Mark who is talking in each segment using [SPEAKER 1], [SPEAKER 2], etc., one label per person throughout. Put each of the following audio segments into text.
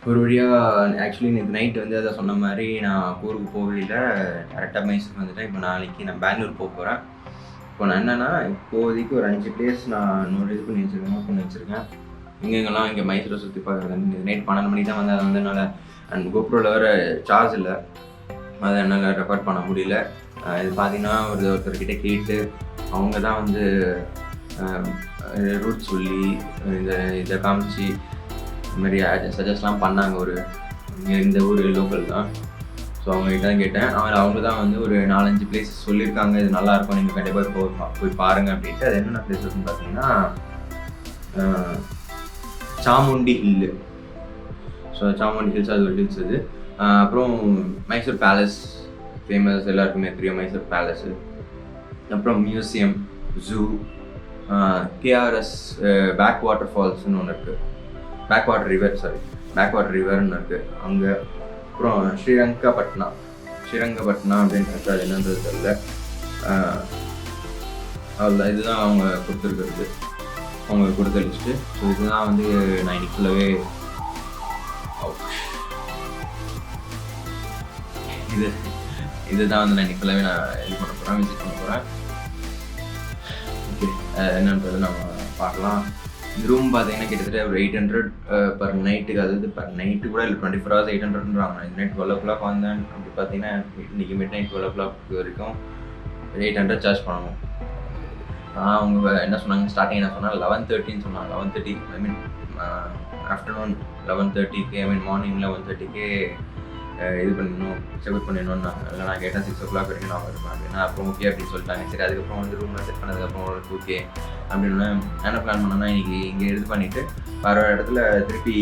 [SPEAKER 1] ஒரு வழியாக ஆக்சுவலி நேற்று நைட்டு வந்து அதை சொன்ன மாதிரி நான் ஊருக்கு போகவே இல்லை, கரெக்டாக மைசூருக்கு வந்துட்டேன். இப்போ நாளைக்கு நான் பெங்களூர் போக போகிறேன். இப்போ நான் என்னென்னா இப்போதைக்கு ஒரு 5 பிளேஸ் நான் இது பண்ணி வச்சுருக்கேன். எங்கெங்கெல்லாம் இங்கே மைசூரை சுற்றி பார்க்குறது. நைட் 12 மணிக்கு தான் வந்தேன். வந்து என்னால் அண்ட் கோப்ரோவில் வேறு சார்ஜ் இல்லை, அதை என்னால் ரெக்கார்ட் பண்ண முடியல. இது பார்த்தீங்கன்னா ஒருத்தர்கிட்ட கேட்டு அவங்க தான் வந்து ரூட் சொல்லி இதை காமிச்சு இந்த மாதிரி சஜஸ்ட்லாம் பண்ணாங்க. இந்த ஊர் லோக்கல் தான். ஸோ அவங்ககிட்ட தான் கேட்டேன். அவங்க தான் வந்து ஒரு 4-5 பிளேஸஸ் சொல்லியிருக்காங்க, இது நல்லாயிருக்கும், நீங்கள் கண்டிப்பாக போய் பாருங்கள் அப்படின்ட்டு. அது என்னென்ன பிளேஸஸ்ன்னு பார்த்தீங்கன்னா Chamundi hill. So Chamundi hills அது ஒரு ஹில்ஸ் அது. அப்புறம் மைசூர் பேலஸ் ஃபேமஸ், எல்லாருக்குமே தெரியும் மைசூர் பேலஸு. அப்புறம் museum, zoo, KRS back water ஃபால்ஸ்னு ஒன்று இருக்குது, பேக் வாட்டர் ரிவர்னு இருக்குது அங்கே. அப்புறம் ஸ்ரீரங்கப்பட்னா அப்படின்றது அது என்னன்றது தெரியல. அவ்வளோ இதுதான் அவங்க கொடுத்துருக்கிறது, அவங்க கொடுத்த லிஸ்ட்டு. ஸோ இதுதான் வந்து நான் இன்னைக்கு ஃபுல்லாகவே இதுதான் வந்து நான் இன்னைக்கு ஃபுல்லாகவே நான் இது பண்ண போகிறேன், விசிட் பண்ண போகிறேன். ஓகே, என்னன்றது நம்ம பார்க்கலாம். இந்த ரூம் பார்த்தீங்கன்னா கிட்டத்தட்ட ஒரு 800 பர் நைட்டுக்கு, அதாவது பர் நைட்டு கூட இல்லை, 24 hours 800ன்றாங்க. இந்த நைட் 12 o'clock வந்தேன் அப்படி பார்த்தீங்கன்னா இன்றைக்கி மிட் நைட் 12 o'clock வரைக்கும் 800 சார்ஜ் பண்ணணும். அவங்க என்ன சொன்னாங்க, ஸ்டார்டிங் என்ன சொன்னால் 11:30ன்னு சொன்னாங்க. 11:30 ஐ மீன் ஆஃப்டர்நூன் 11:30க்கு, ஐ மீன் மார்னிங் 11:30க்கு இது பண்ணிடணும், செக்அவுட் பண்ணிடணும்னு. இல்லை நான் கேட்டேன் 6 o'clock வரைக்கும் நான் வருவேன் அப்படின்னா. அப்புறம் ஓகே அப்படின்னு சொல்லிட்டாங்க. சரி, அதுக்கப்புறம் வந்து ரூமில் செட் பண்ணதுக்கப்புறம் ஓகே அப்படின்னு என்ன பிளான் பண்ணோன்னா, இன்றைக்கி இங்கே இது பண்ணிவிட்டு வர இடத்துல திருப்பி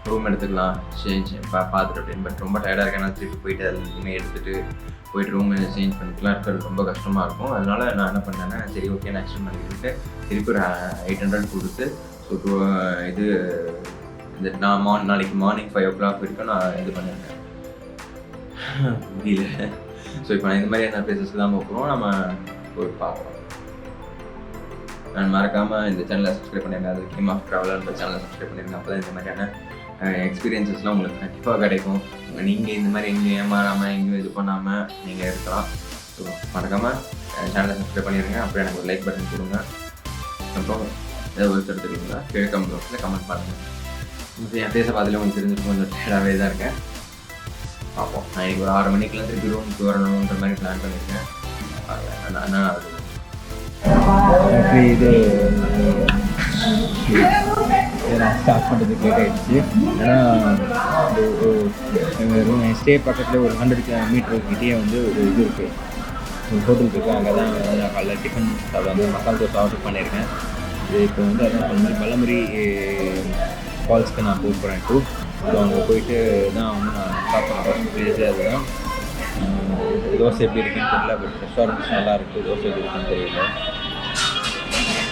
[SPEAKER 1] ரூம் எடுத்துக்கலாம் சேஞ்ச் பார்த்துட்டு அப்படின்னு. பட் ரொம்ப டயர்டாக இருக்கேன், நான் திருப்பி போயிட்டு அது எதுவுமே எடுத்துகிட்டு போயிட்டு ரூம் சேஞ்ச் பண்ணிக்கலாம் இருக்கிறது ரொம்ப கஷ்டமாக இருக்கும். அதனால் நான் என்ன பண்ணேன்னா, சரி ஓகே நான் எக்ஸ்டெண்ட் பண்ணிக்கிட்டு திருப்பி ஒரு 800 கொடுத்து ஸோ இது இந்த நான் நாளைக்கு மார்னிங் 5 o'clock வரைக்கும் நான் இது பண்ணியிருக்கேன் முடியல. ஸோ இப்போ நான் இந்த மாதிரியான பிளேசஸ்க்கு தான் போகிறோம், நம்ம போய் பார்க்கலாம். நான் மறக்காமல் இந்த சேனலை சப்ஸ்கிரைப் பண்ணிடுங்க, அது கிங் ஆஃப் ட்ராவலர்ன்ற சேனலை சப்ஸ்கிரைப் பண்ணிடுங்க. அப்போ தான் இந்த மாதிரியான எக்ஸ்பீரியன்ஸஸ்லாம் உங்களுக்கு கண்டிப்பாக கிடைக்கும். நீங்கள் இந்த மாதிரி எங்கேயும் ஏமாறாமல் எங்கேயும் இது பண்ணாமல் நீங்கள் இருக்கலாம். ஸோ மறக்காமல் சேனலை சப்ஸ்கிரைப் பண்ணிடுங்க. அப்புறம் எனக்கு ஒரு லைக் பட்டன் கொடுங்க. அப்புறம் ஏதாவது ஒரு எடுத்துக்கிங்களா கீழே கமெண்ட் பாக்ஸில் கமெண்ட் பண்ணுங்கள். என் பேச பார்த்துல உங்களுக்கு தெரிஞ்சிருக்கும், கொஞ்சம் டயர்டாகவே தான் இருக்கேன். பார்ப்போம். நான் இன்னைக்கு ஒரு 6 மணிக்கெலாம் திருப்பி ரூமுக்கு வரணுன்ற மாதிரி பிளான் பண்ணியிருக்கேன்.
[SPEAKER 2] இது நான் ஸ்டார்ட் பண்ணுறது லேட் ஆகிடுச்சு. ஏன்னா எங்கள் ரூம் ஸ்டே பக்கத்தில் ஒரு 100 மீட்டர்கிட்டே வந்து ஒரு இது இருக்குது, ஒரு ஹோட்டல் இருக்குது. அங்கே தான் வந்து நான் காலைல டிஃபன் சாப்பிட வந்து மசாலா தோசை ஆர்டர் பண்ணியிருக்கேன். இது இப்போ வந்து அதான் வந்து பல்லமரி ஃபால்ஸ்க்கு நான் போகிறேன் டூ. ஸோ அங்கே போயிட்டு தான் வந்து நான் சாப்பிட்றேன் பிளேஸு. அதுதான் தோசை எப்படி இருக்குன்னு தெரியல, பட் ரெஸ்டாரண்ட்ஸ் நல்லா இருக்குது. தோசை எப்படி இருக்குன்னு தெரியல.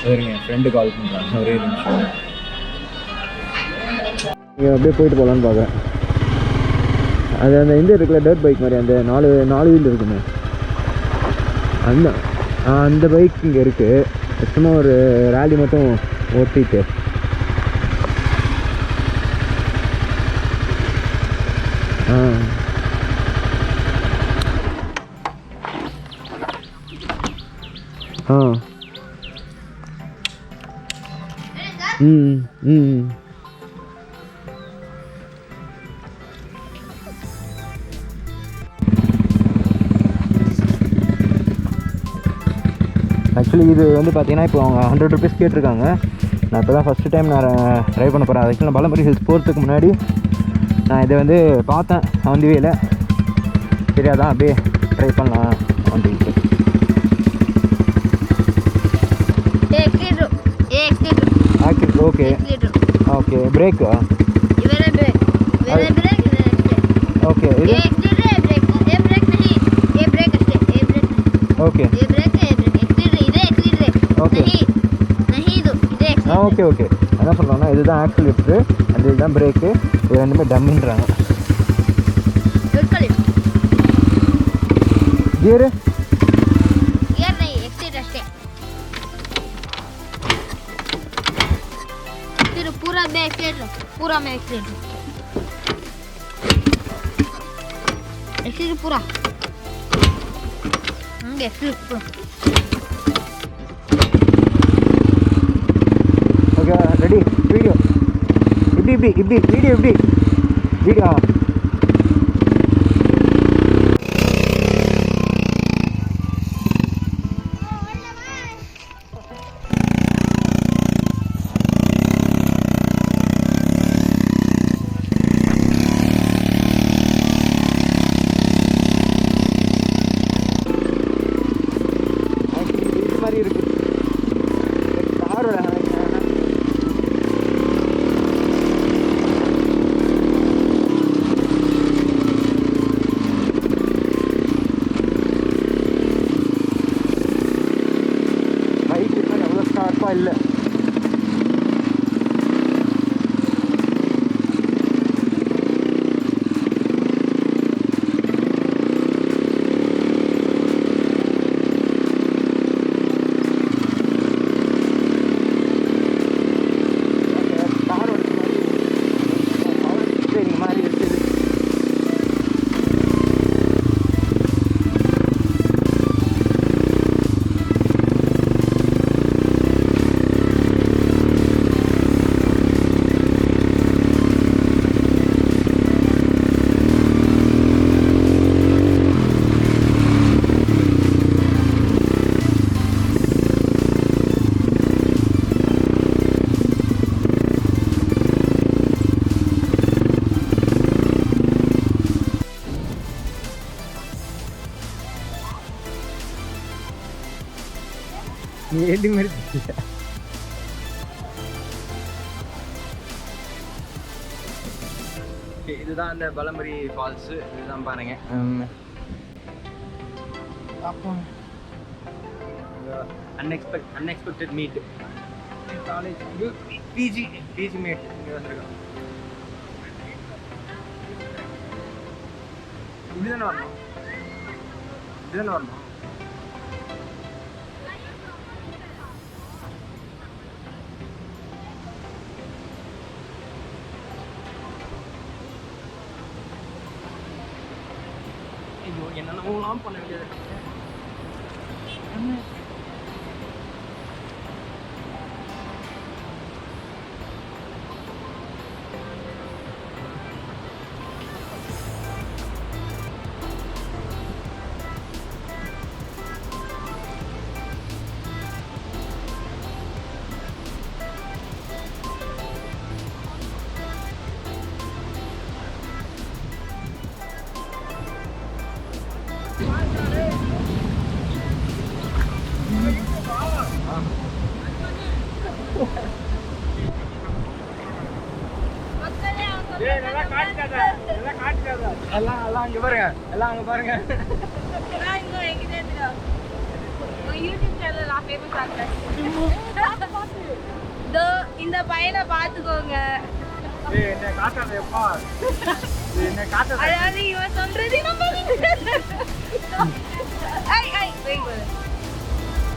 [SPEAKER 2] சரிங்க, என் ஃப்ரெண்டு கால் பண்ணுறாங்க, ஒரே நிமிஷம். இங்கே அப்படியே போயிட்டு போகலான்னு பார்க்குறேன். அது அந்த இந்த இருக்குல்ல டர்ட் பைக் மாதிரி, அந்த 4 வீல் இருக்குமே, அந்த பைக் இங்கே இருக்குது. சும்மா ஒரு ரேலி மட்டும் ஓட்டிட்டு ஆக்சுவலி இது வந்து பார்த்தீங்கன்னா இப்போ அவங்க 100 rupees கேட்டிருக்காங்க. நான் இப்போ தான் ஃபஸ்ட்டு டைம் நான் ட்ரை பண்ண போகிறேன். ஆக்சுவலி நான் பலமரி ஹில்ஸ் போகிறதுக்கு முன்னாடி நான் இதை வந்து பார்த்தேன் ஆன் தி வேல. சரி அதான் அப்படியே ட்ரை பண்ணலாம் அப்படின்ட்டு. ஓகே ஓகே பிரேக்கு ஓகே இது ஓகே ஓகே ஓகே என்ன சொல்கிறாங்கன்னா இதுதான் ஆக்சிலேட்டரு, அந்த இதுதான் பிரேக்கு, இது ரெண்டுமே டம்மின்றாங்க. கியரு
[SPEAKER 3] पूरा में एक्सीलेटर எஸ்டி பூரா இங்கே எஸ்டி பூரா.
[SPEAKER 2] ஓகே ரெடி வீடியோ இப்படி வீடியோ வீடியோ மாதிரி இருக்கு காரோட பைக் எவ்வளோ ஷார்ப்பாக இல்லை. நீ ஏடி மாதிரி இதுதான் அந்த பலமரி ஃபால்ஸு. இதுதான் பாருங்க. Unexpected meet college PG meet இங்கே வந்திருக்கோம். இதுதானே வரணும். ஐயோ என்னென்னலாம் பண்ண வேண்டியது. எல்லாம் அங்கே பாருங்க, எல்லாம் அங்கே பாருங்க.
[SPEAKER 3] இந்த பையனை பாத்துக்கோங்க. அதாவது இவன் சொல்றது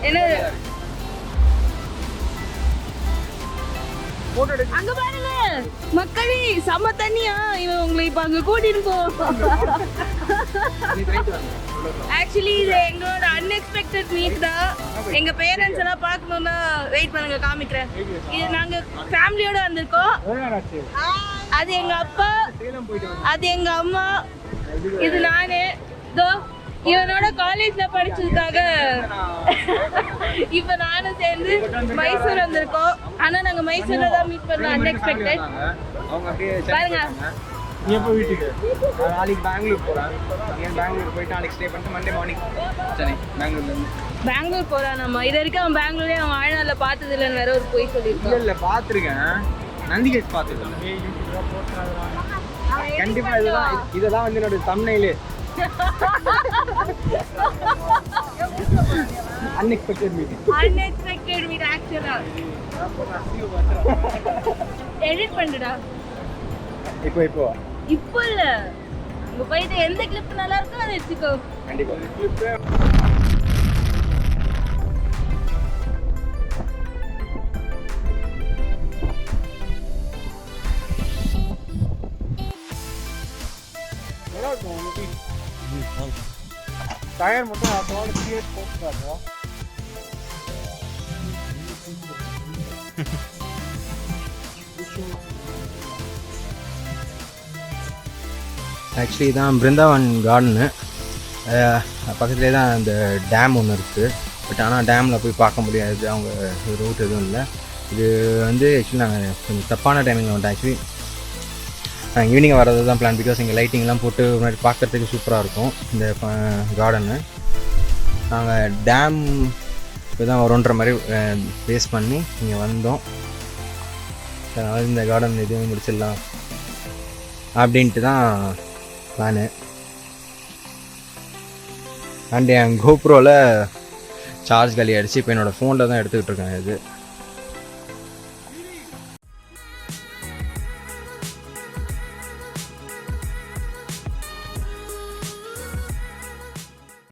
[SPEAKER 3] என்னது அங்க பாருங்க மக்களே, செம தண்ணியா. இவன் உங்களை இப்ப அங்க கூட்டிட்டு போவோம். ஆக்சுவலி இது எங்களோட அன்எக்ஸ்பெக்டட் மீட் தான். எங்க பேரண்ட்ஸ் எல்லாம் பார்க்கணும்னா வெயிட் பண்ணுங்க, காமிக்கிறேன். இது நாங்க ஃபேமிலியோட வந்திருக்கோம். அது எங்க அப்பா, அது எங்க அம்மா, இது நானு. இவனோட காலேஜ்ல படிச்சதுக்காக இப்ப நானும் சேர்ந்து மைசூர் வந்திருக்கோம். ஆனா நாங்க மைசூர்ல தான் மீட் பண்ணோம். அன்எக்ஸ்பெக்டட். பாருங்க
[SPEAKER 2] நீ எப்போ வீட்டுக்கு? நாளைக்கு பெங்களூர் போகிறேன். பெங்களூர் போயிட்டு நாளைக்கு ஸ்டே பண்ணிட்டு மண்டே மார்னிங் சென்னை.
[SPEAKER 3] பெங்களூர் போகிறான். நம்ம இது வரைக்கும் அவன் பெங்களூரே அவன் வாழ்நாளில் பார்த்தது இல்லைன்னு வேற ஒரு போய் சொல்லியிருக்கோம்.
[SPEAKER 2] இல்லை பார்த்துருக்கேன், நந்திகேஷ் பார்த்துருக்கேன். கண்டிப்பாக இதெல்லாம் வந்து என்னோட தம்ப்நெயிலே. அன்எக்ஸ்பெக்டட்
[SPEAKER 3] மீட் ஆக்சுவலா எடிட் பண்ணுடா. இப்போ இல்ல, உங்க போயிட்டு எந்த கிளிப் நல்லா இருக்கோ அதை வச்சுக்கோ.
[SPEAKER 2] கண்டிப்பா
[SPEAKER 4] டயர் மட்டும் அதோட கிரியேட் போட்டுறாங்க.
[SPEAKER 2] ஆக்சுவலி தான் பிருந்தாவன் கார்டனு, பக்கத்துலேயே தான் அந்த டேம் ஒன்று இருக்குது. பட் ஆனால் டேமில் போய் பார்க்க முடியாது, அவங்க ரூட் எதுவும் இல்லை. இது வந்து ஆக்சுவலி நாங்கள் கொஞ்சம் தப்பான டைமிங்கில் வந்துட்டோம். ஆக்சுவலி நாங்கள் ஈவினிங் வரது தான் பிளான். பிகாஸ் இங்கே லைட்டிங்லாம் போட்டு ஒரு மாதிரி பார்க்குறதுக்கு சூப்பராக இருக்கும் இந்த கார்டனு. நாங்கள் டேம் இதுதான் வரும்ன்ற மாதிரி பேஸ் பண்ணி இங்கே வந்தோம். அதனால் இந்த கார்டன் எதுவும் முடிச்சிடலாம் அப்படின்ட்டு தான் பிளானு. அண்ட் என் கோப்ரோவில் சார்ஜ் காலி ஆகிடுச்சு. இப்போ என்னோடய ஃபோனில் தான் எடுத்துக்கிட்டு இருக்கேன் இது.